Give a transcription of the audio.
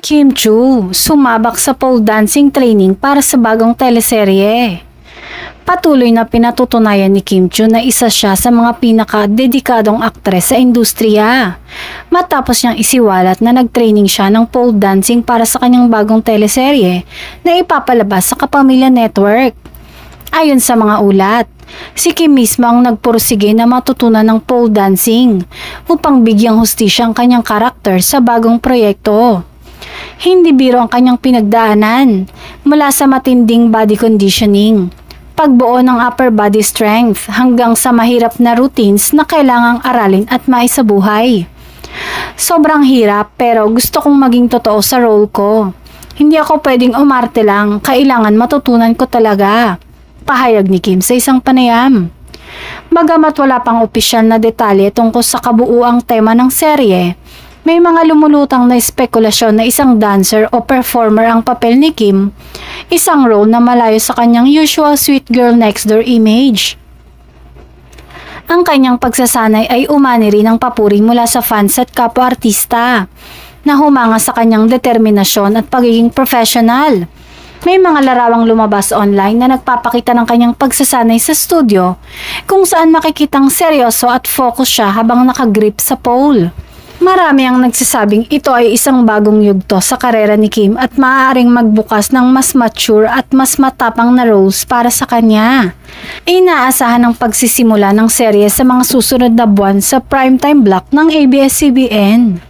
Kim Chu, sumabak sa pole dancing training para sa bagong teleserye. Patuloy na pinatutunayan ni Kim Chu na isa siya sa mga pinaka-dedikadong aktres sa industriya. Matapos niyang isiwalat na nag-training siya ng pole dancing para sa kanyang bagong teleserye na ipapalabas sa Kapamilya Network. Ayon sa mga ulat, si Kim mismo ang nagpursige na matutunan ng pole dancing upang bigyang hustisya ang kanyang karakter sa bagong proyekto. Hindi biro ang kanyang pinagdaanan mula sa matinding body conditioning, pagbuo ng upper body strength hanggang sa mahirap na routines na kailangang aralin at maisabuhay. Sobrang hirap pero gusto kong maging totoo sa role ko. Hindi ako pwedeng umarte lang, kailangan matutunan ko talaga. Pahayag ni Kim sa isang panayam. Bagamat wala pang opisyal na detalye tungkol sa kabuuang tema ng serye, may mga lumulutang na espekulasyon na isang dancer o performer ang papel ni Kim, isang role na malayo sa kanyang usual sweet girl next door image. Ang kanyang pagsasanay ay umani rin ng papuri mula sa fans at kapwa-artista, na humanga sa kanyang determinasyon at pagiging professional. May mga larawang lumabas online na nagpapakita ng kanyang pagsasanay sa studio, kung saan makikitang seryoso at focus siya habang nakagrip sa pole. Marami ang nagsasabing ito ay isang bagong yugto sa karera ni Kim at maaaring magbukas ng mas mature at mas matapang na roles para sa kanya. Inaasahan ang pagsisimula ng serye sa mga susunod na buwan sa primetime block ng ABS-CBN.